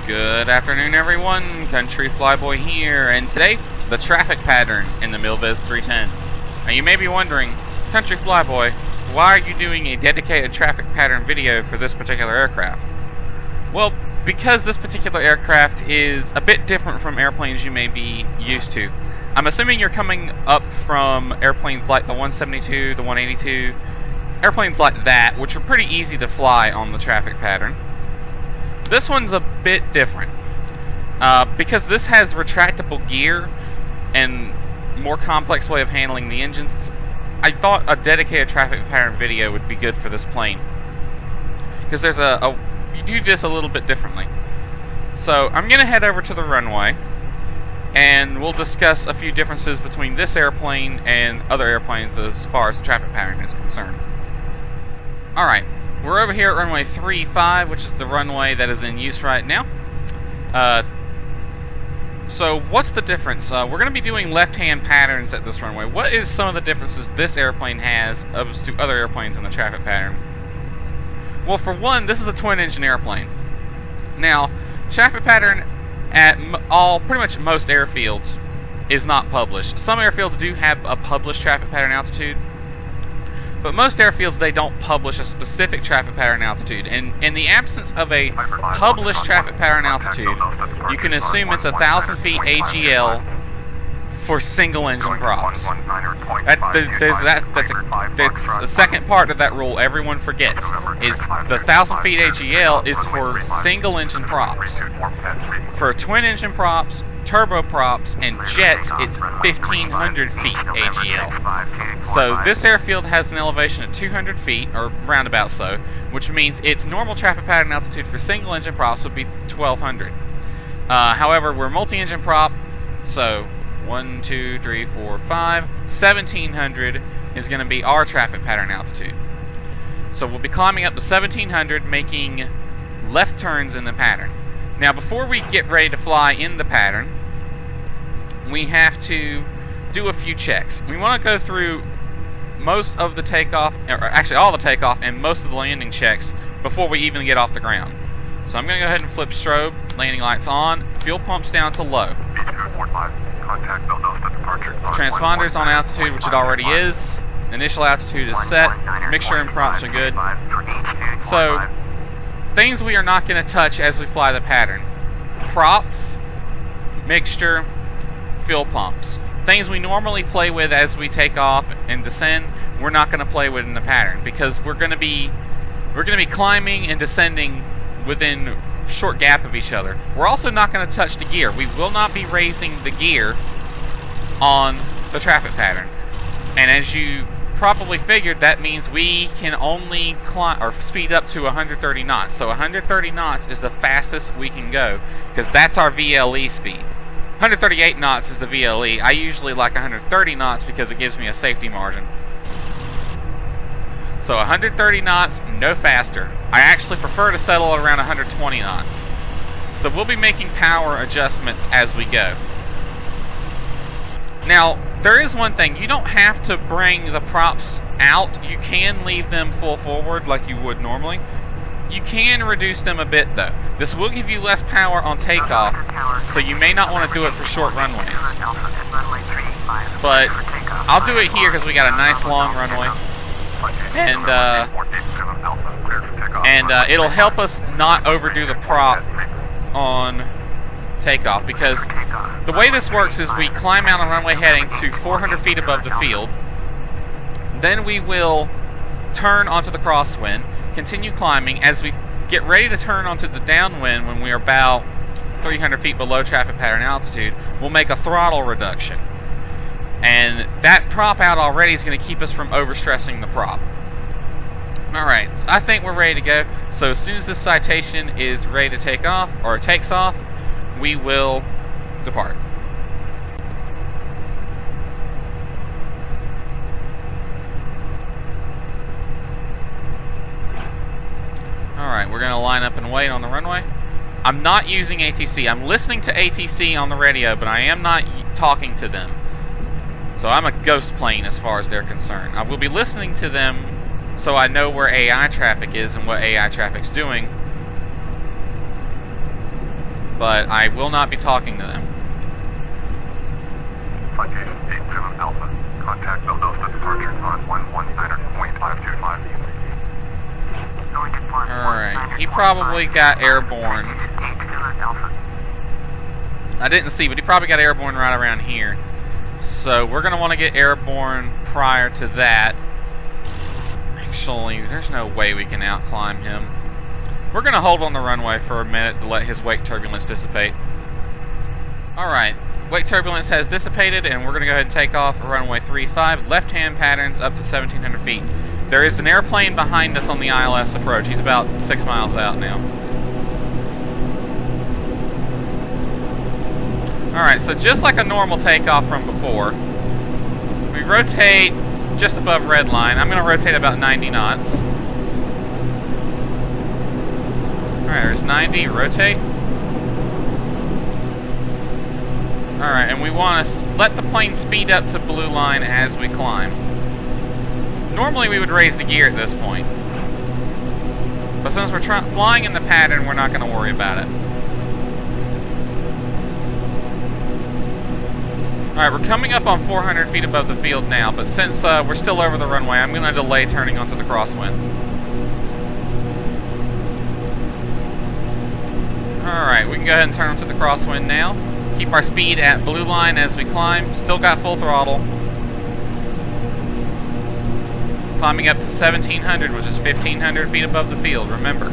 Good afternoon, everyone. Country Flyboy here, and today, the traffic pattern in the MilViz C310. Now, you may be wondering, Country Flyboy, why are you doing a dedicated traffic pattern video for this particular aircraft? Well, because this particular aircraft is a bit different from airplanes you may be used to. I'm assuming you're coming up from airplanes like the 172, the 182, airplanes like that, which are pretty easy to fly on the traffic pattern. This one's a bit different because this has retractable gear and more complex way of handling the engines. I thought a dedicated traffic pattern video would be good for this plane because there's you do this a little bit differently. So I'm gonna head over to the runway and we'll discuss a few differences between this airplane and other airplanes as far as the traffic pattern is concerned. Alright. We're over here at runway 35, which is the runway that is in use right now. So what's the difference? We're going to be doing left-hand patterns at this runway. What is some of the differences this airplane has opposed to other airplanes in the traffic pattern? Well, for one, this is a twin-engine airplane. Now, traffic pattern at pretty much most airfields is not published. Some airfields do have a published traffic pattern altitude, but most airfields, they don't publish a specific traffic pattern altitude. And in the absence of a published traffic pattern altitude, you can assume it's 1,000 feet AGL for single engine props. That's the second part of that rule everyone forgets, is the 1,000 feet AGL is for single engine props. For twin engine props, turbo props, and jets, it's 1,500 feet AGL. So this airfield has an elevation of 200 feet, or roundabout so, which means its normal traffic pattern altitude for single engine props would be 1,200. However, we're multi-engine prop, so 1, 2, 3, 4, 5, 1,700 is going to be our traffic pattern altitude. So we'll be climbing up to 1,700, making left turns in the pattern. Now, before we get ready to fly in the pattern, we have to do a few checks. We want to go through most of the takeoff, or actually all the takeoff and most of the landing checks before we even get off the ground. So I'm going to go ahead and flip strobe, landing lights on, fuel pumps down to low. Transponders on altitude, which it already is. Initial altitude is set. Mixture and props are good. So, things we are not going to touch as we fly the pattern: props, mixture, fuel pumps. Things we normally play with as we take off and descend, we're not going to play with in the pattern because we're going to be climbing and descending within short gap of each other. We're also not going to touch the gear. We will not be raising the gear on the traffic pattern. And as you probably figured, that means we can only climb or speed up to 130 knots. So 130 knots is the fastest we can go because that's our VLE speed. 138 knots is the VLE. I usually like 130 knots because it gives me a safety margin. So 130 knots, no faster. I actually prefer to settle around 120 knots. So we'll be making power adjustments as we go. Now, there is one thing. You don't have to bring the props out. You can leave them full forward like you would normally. You can reduce them a bit though. This will give you less power on takeoff, so you may not want to do it for short runways. But I'll do it here because we got a nice long runway. And it'll help us not overdo the prop on takeoff, because the way this works is we climb out on runway heading to 400 feet above the field. Then we will turn onto the crosswind, continue climbing. As we get ready to turn onto the downwind when we are about 300 feet below traffic pattern altitude, we'll make a throttle reduction. And that prop out already is going to keep us from overstressing the prop. Alright, so I think we're ready to go. So as soon as this citation is ready to take off, or takes off, we will depart. Alright, we're going to line up and wait on the runway. I'm not using ATC. I'm listening to ATC on the radio, but I am not talking to them. So I'm a ghost plane as far as they're concerned. I will be listening to them so I know where AI traffic is and what AI traffic's doing. but I will not be talking to them. Citation 87 Alpha. Contact Delta departure on 119.525. Alright, he probably got airborne. I didn't see, but he probably got airborne right around here. So we're going to want to get airborne prior to that. Actually, there's no way we can outclimb him. We're going to hold on the runway for a minute to let his wake turbulence dissipate. Alright, wake turbulence has dissipated, and we're going to go ahead and take off runway 35, left-hand patterns up to 1,700 feet. There is an airplane behind us on the ILS approach. He's about 6 miles out now. Alright, so just like a normal takeoff from before, we rotate just above red line. I'm going to rotate about 90 knots. Alright, there's 90, rotate. Alright, and we want to let the plane speed up to blue line as we climb. Normally we would raise the gear at this point, but since we're flying in the pattern, we're not going to worry about it. Alright, we're coming up on 400 feet above the field now, but since we're still over the runway, I'm going to delay turning onto the crosswind. Alright, we can go ahead and turn onto the crosswind now. Keep our speed at blue line as we climb. Still got full throttle. Climbing up to 1,700, which is 1,500 feet above the field, remember.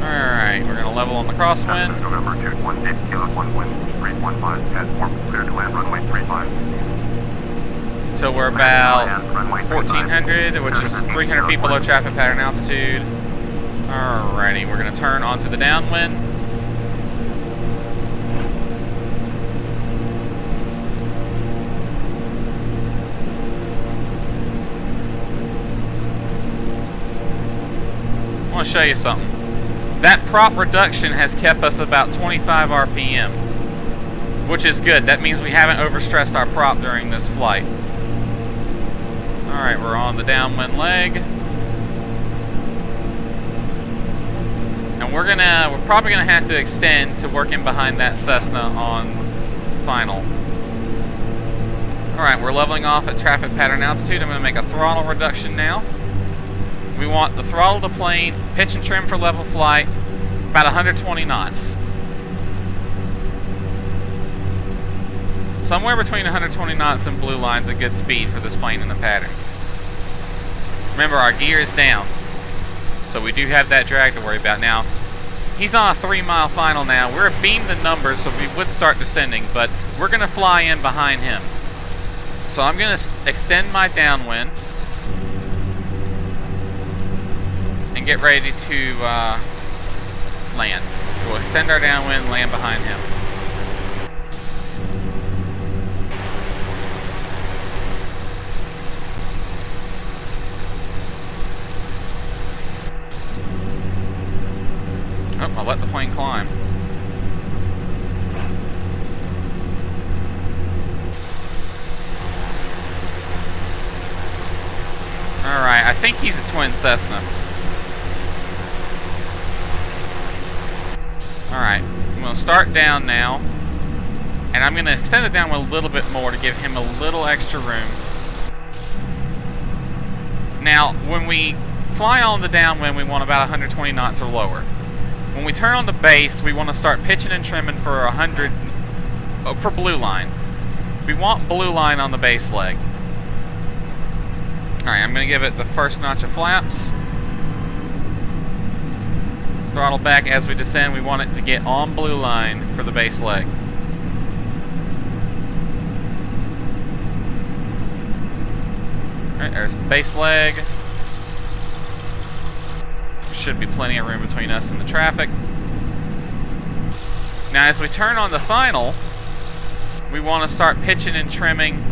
Alright, we're going to level on the crosswind. November 218, Kilo 1 wind, 315, head warp, clear to land runway 35. So we're about 1,400, which is 300 feet below traffic pattern altitude. Alrighty, we're going to turn onto the downwind. I want to show you something. That prop reduction has kept us about 25 RPM, which is good. That means we haven't overstressed our prop during this flight. Alright, we're on the downwind leg. And we're probably gonna have to extend to work in behind that Cessna on final. Alright, we're leveling off at traffic pattern altitude. I'm gonna make a throttle reduction now. We want the throttle to plane, pitch and trim for level flight, about 120 knots. Somewhere between 120 knots and blue line's a good speed for this plane in the pattern. Remember, our gear is down, so we do have that drag to worry about. Now, he's on a 3-mile final now. We're abeam the numbers, so we would start descending, but we're going to fly in behind him. So I'm going to extend my downwind and get ready to land. We'll extend our downwind, land behind him. Oh, I'll let the plane climb. Alright, I think he's a twin Cessna. Alright, I'm going to start down now, and I'm going to extend it down a little bit more to give him a little extra room. Now, when we fly on the downwind, we want about 120 knots or lower. When we turn on the base, we want to start pitching and trimming for 100, for blue line. We want blue line on the base leg. Alright, I'm going to give it the first notch of flaps. Throttle back as we descend. We want it to get on blue line for the base leg. Alright, there's base leg. Should be plenty of room between us and the traffic. Now as we turn on the final, we want to start pitching and trimming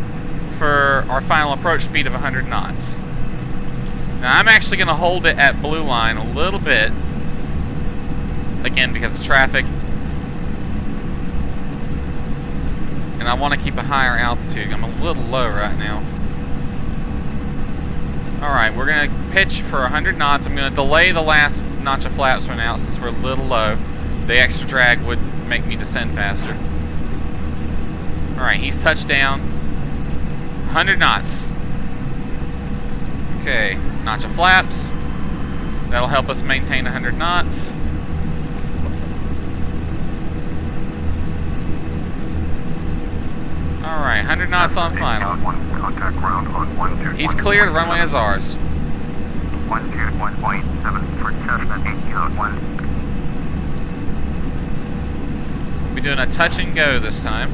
for our final approach speed of 100 knots. Now I'm actually going to hold it at blue line a little bit, again because of traffic, and I want to keep a higher altitude. I'm a little low right now. Alright, we're going to pitch for 100 knots. I'm going to delay the last notch of flaps for now since we're a little low. The extra drag would make me descend faster. Alright, he's touched down. 100 knots. Okay, notch of flaps. That'll help us maintain 100 knots. Alright, 100 knots on final. Contact ground on 121. He's clear, the runway is ours. 121.7 for Cessna 801. We'll be doing a touch and go this time.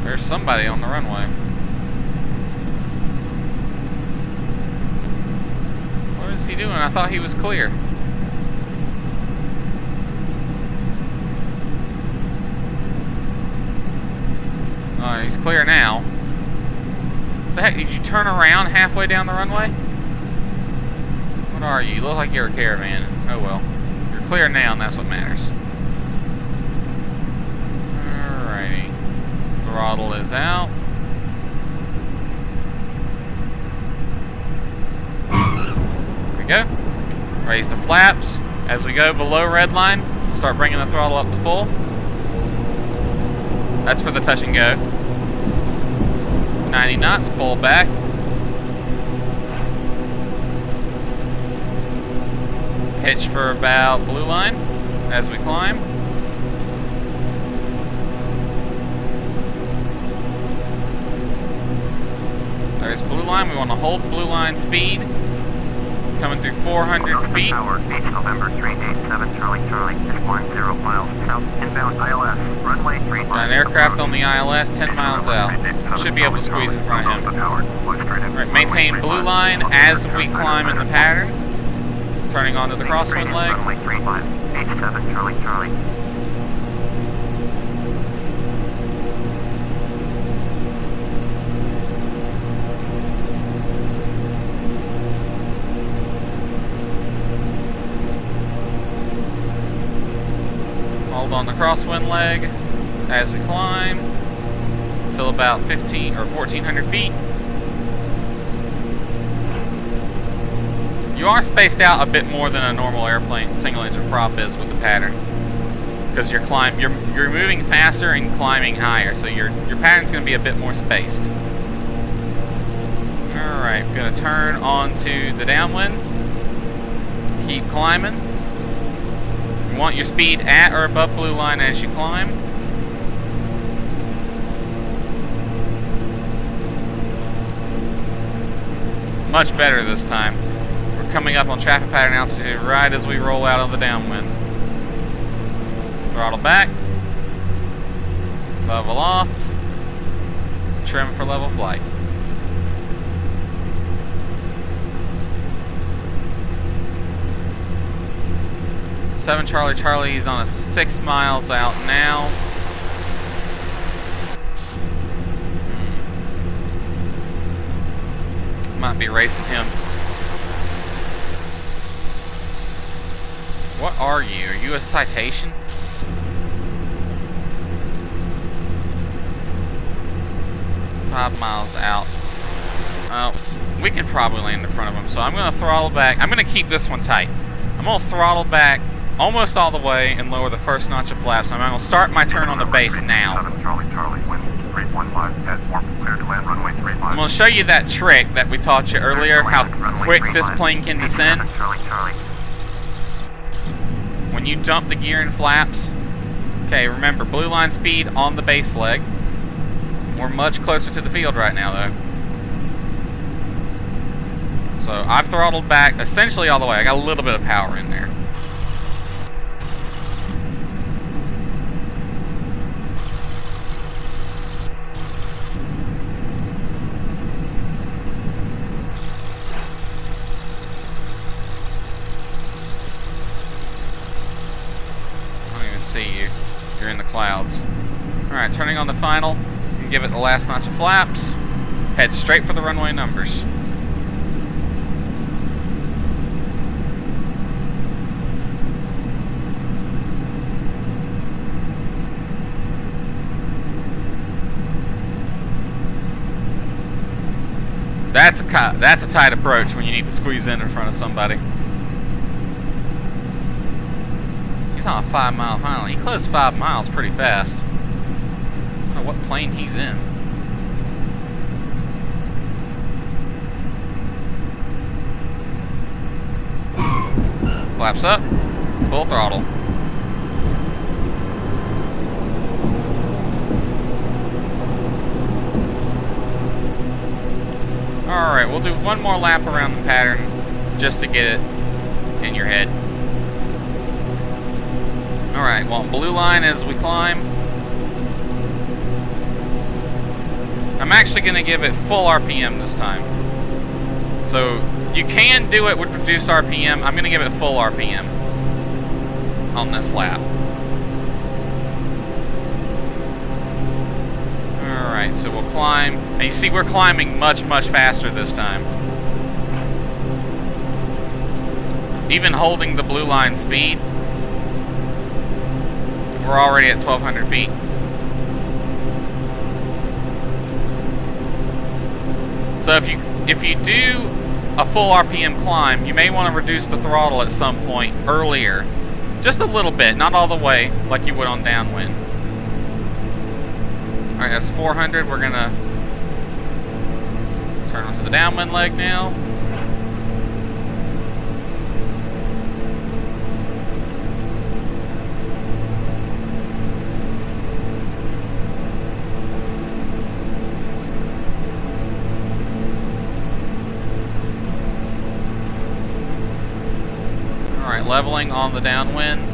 There's somebody on the runway. What is he doing? I thought he was clear. Oh, he's clear now. What the heck? Did you turn around halfway down the runway? What are you? You look like you're a caravan. Oh well. You're clear now, and that's what matters. Alrighty. Throttle is out. There we go. Raise the flaps. As we go below red line, start bringing the throttle up to full. That's for the touch and go. 90 knots, pull back. Pitch for about blue line as we climb. There's blue line. We want to hold blue line speed. Coming through 400 feet. Tower, 8 November 387 Charlie Charlie, 610 miles south, inbound ILS, runway 35. Got an aircraft on the ILS 10 miles out. Should be able to squeeze in front of him. Alright, maintain blue line as we climb in the pattern. Turning onto the crosswind leg. Runway 35, 87 Charlie Charlie. Hold on the crosswind leg as we climb till about 15 or 1400 feet. You are spaced out a bit more than a normal airplane single engine prop is with the pattern, because you're moving faster and climbing higher, so your pattern's going to be a bit more spaced. All right, we're going to turn onto the downwind. Keep climbing. You want your speed at or above blue line as you climb. Much better this time. We're coming up on traffic pattern altitude right as we roll out of the downwind. Throttle back. Level off. Trim for level flight. Seven Charlie Charlie, he's on a 6 miles out now. Might be racing him. What are you? Are you a citation? Five miles out. We can probably land in front of him, so I'm going to throttle back. I'm going to keep this one tight. I'm going to throttle back almost all the way and lower the first notch of flaps. I'm going to start my turn on the base now. I'm going to show you that trick that we taught you earlier, how quick this plane can descend. When you jump the gear and flaps, okay, remember, blue line speed on the base leg. We're much closer to the field right now, though. So I've throttled back essentially all the way. I got a little bit of power in there. You. You're in the clouds. Alright, turning on the final. And give it the last notch of flaps. Head straight for the runway numbers. That's a tight approach when you need to squeeze in front of somebody. He's on a 5-mile final. He closed 5 miles pretty fast. I don't know what plane he's in. Flaps up, full throttle. Alright, we'll do one more lap around the pattern just to get it in your head. Alright, well, blue line as we climb. I'm actually going to give it full RPM this time. So, you can do it with reduced RPM. I'm going to give it full RPM on this lap. Alright, so we'll climb. And you see we're climbing much, much faster this time. Even holding the blue line speed, we're already at 1,200 feet. So if you do a full RPM climb, you may want to reduce the throttle at some point earlier. Just a little bit, not all the way, like you would on downwind. Alright, that's 400. We're gonna turn onto the downwind leg now. Alright, leveling on the downwind.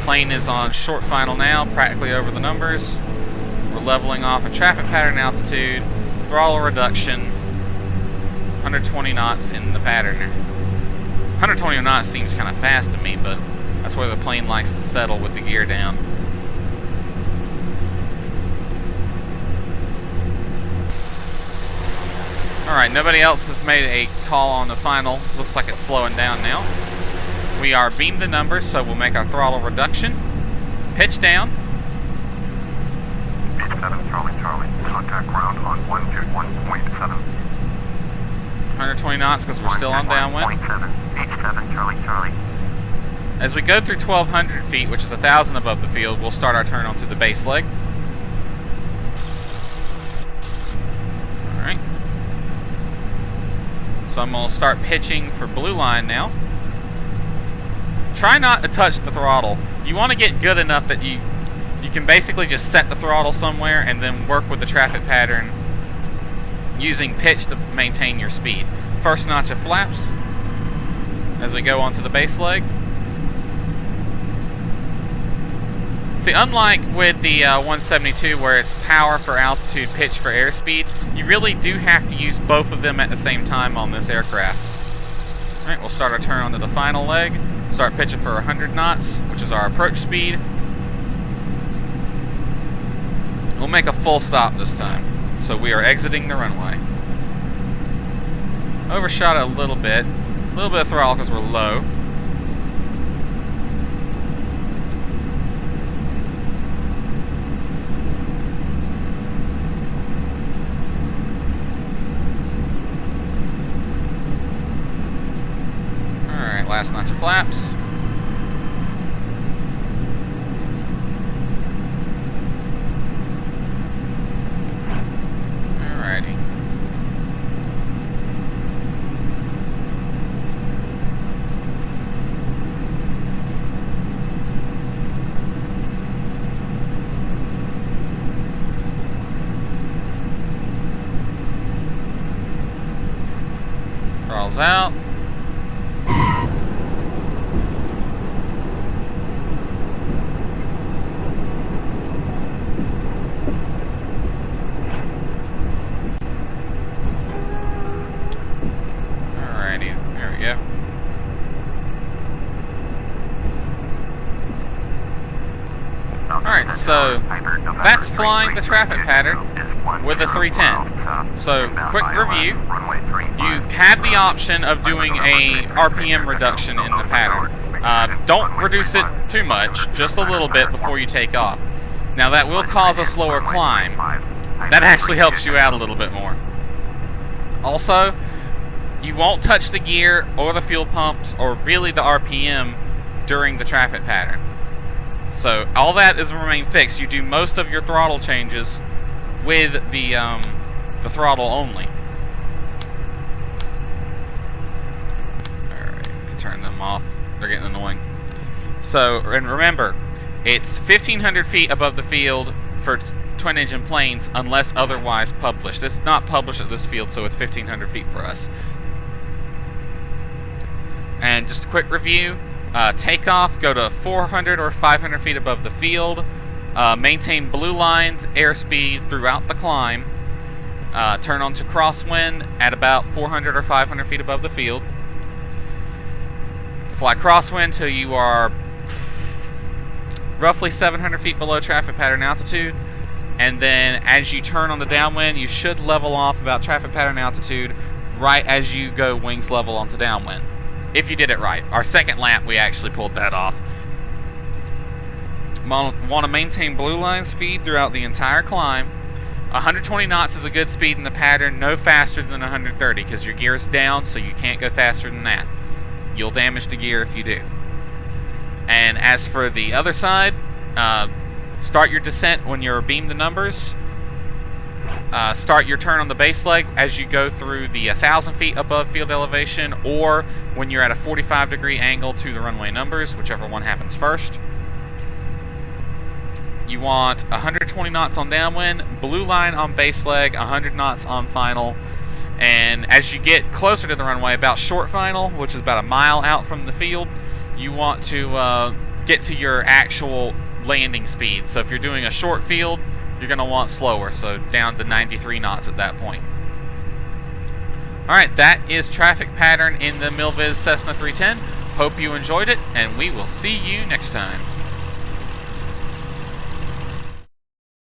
Plane is on short final now, practically over the numbers. We're leveling off a traffic pattern altitude, throttle reduction, 120 knots in the pattern. 120 knots seems kind of fast to me, but that's where the plane likes to settle with the gear down. Alright, nobody else has made a call on the final. Looks like it's slowing down now. We are beamed the numbers, so we'll make our throttle reduction. Pitch down. 87 Charlie Charlie. Contact ground on 121.7. 120 knots because we're still on downwind. 87 Charlie Charlie. As we go through 1,200 feet, which is 1,000 above the field, we'll start our turn onto the base leg. Alright. So I'm going to start pitching for blue line now. Try not to touch the throttle. You want to get good enough that you can basically just set the throttle somewhere and then work with the traffic pattern using pitch to maintain your speed. First notch of flaps as we go onto the base leg. See, unlike with the 172 where it's power for altitude, pitch for airspeed, you really do have to use both of them at the same time on this aircraft. Alright, we'll start our turn onto the final leg. Start pitching for 100 knots, which is our approach speed. We'll make a full stop this time. So we are exiting the runway. Overshot it a little bit. A little bit of throttle because we're low. Alright, last notch of flaps. Alrighty. Throttles out. Alright, so that's flying the traffic pattern with a 310. So, quick review. You had the option of doing a RPM reduction in the pattern. Don't reduce it too much, just a little bit before you take off. Now that will cause a slower climb. That actually helps you out a little bit more. Also, you won't touch the gear or the fuel pumps or really the RPM during the traffic pattern. So all that is remain fixed. You do most of your throttle changes with the throttle only. Alright, turn them off. They're getting annoying. So, and remember, it's 1,500 feet above the field for twin-engine planes unless otherwise published. It's not published at this field, so it's 1,500 feet for us. And just a quick review. Takeoff, go to 400 or 500 feet above the field. Maintain blue lines, airspeed throughout the climb. Turn on to crosswind at about 400 or 500 feet above the field. Fly crosswind till you are roughly 700 feet below traffic pattern altitude. And then as you turn on the downwind, you should level off about traffic pattern altitude right as you go wings level onto downwind. If you did it right. Our second lap, we actually pulled that off. Want to maintain blue line speed throughout the entire climb. 120 knots is a good speed in the pattern, no faster than 130 because your gear is down, so you can't go faster than that. You'll damage the gear if you do. And as for the other side, start your descent when you're beamed to numbers. Start your turn on the base leg as you go through the 1,000 feet above field elevation, or when you're at a 45-degree angle to the runway numbers, whichever one happens first. You want 120 knots on downwind, blue line on base leg, 100 knots on final. And as you get closer to the runway, about short final, which is about a mile out from the field, you want to get to your actual landing speed. So if you're doing a short field, you're going to want slower, so down to 93 knots at that point. Alright, that is traffic pattern in the MilViz Cessna 310. Hope you enjoyed it, and we will see you next time.